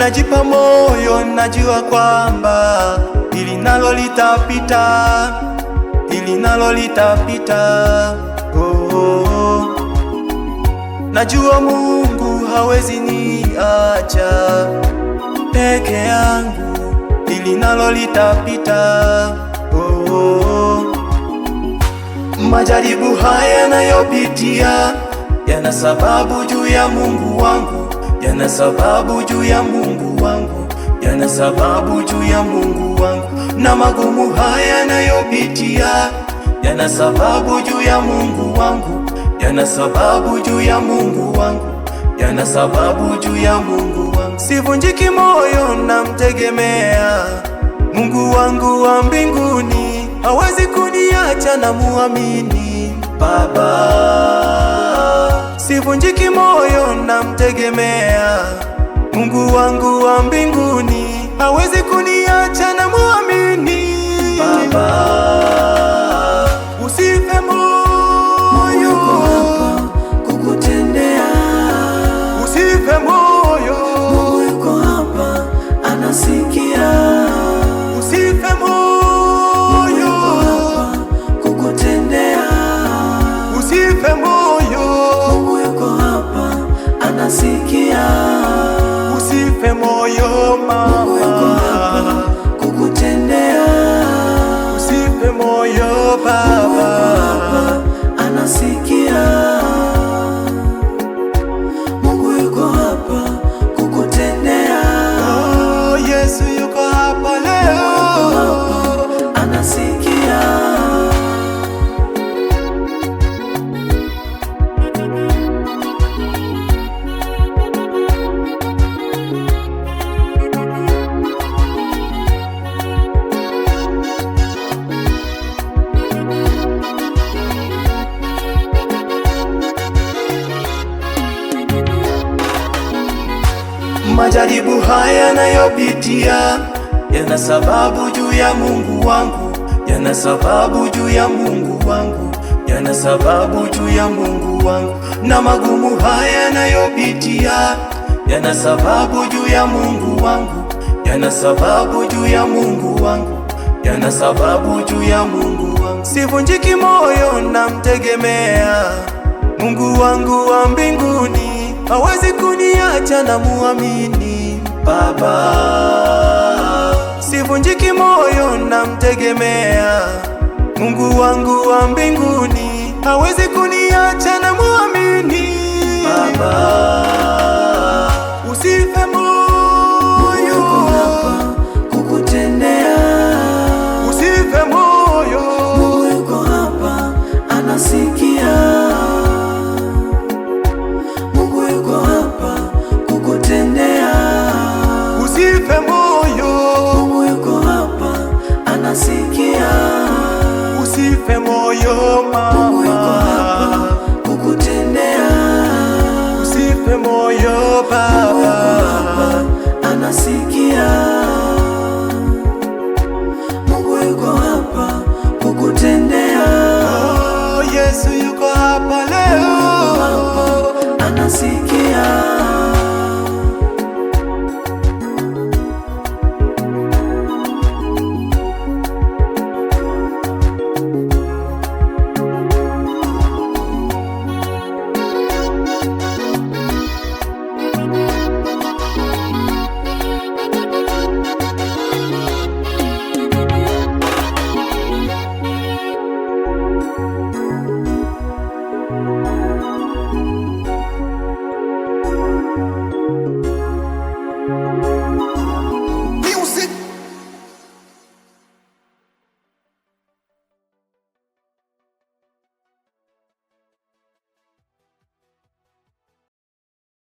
najipa moyo, najua kwamba hili nalo litapita, hili nalo litapita. Oh, najua Mungu hawezi niacha peke yangu, hili nalo litapita. Oh, majaribu haya yanayopitia yana sababu juu ya Mungu wangu, yana sababu juu ya Mungu wangu, yana sababu juu ya Mungu wangu. Na magumu haya yanayopitia yana sababu juu ya Mungu wangu, yana sababu juu ya Mungu wangu, yana sababu juu ya Mungu wangu. Sivunjiki moyo, namtegemea Mungu wangu wa mbinguni, hawezi kuniacha, na muamini Baba. Sivunjiki moyo, namtegemea Mungu wangu wa mbinguni, hawezi kuniacha, na muamini Baba. Usife moyo, kukutendea. usife moyo, Mungu yuko hapa anasikia. usife moyo, kukutendea. usife moyo, Mungu yuko hapa anasikia. usife moyo Mungu yuko hapa mama, kukutendea. usife moyo Mungu yuko baba. hapa anasikia. Mungu yuko hapa kukutendea. Oh, Yesu yuko hapa leo, Anasikia. majaribu haya yanayopitia yana sababu juu ya Mungu wangu, yana sababu juu ya Mungu wangu, yana sababu juu ya Mungu wangu. Na magumu haya yanayopitia yana sababu juu ya Mungu wangu, yana sababu juu ya Mungu wangu, yana sababu juu ya Mungu wangu. Sivunjiki moyo, namtegemea Mungu wangu wa mbinguni, hawezi kuniacha, na muamini Baba. Sivunjiki moyo, namtegemea Mungu wangu wa mbinguni, hawezi kuniacha, na muamini Baba. Usife moyo, Yuko hapa kukutendea. usife moyo, Mungu yuko hapa anasikia. Mungu yuko hapa kukutendea. usife moyo, Mungu yuko hapa anasikia. usife moyo Mungu yuko hapa mama, kukutendea. usife moyo Mungu yuko baba. hapa anasikia. Mungu yuko hapa kukutendea. Oh, Yesu yuko hapa leo, Anasikia.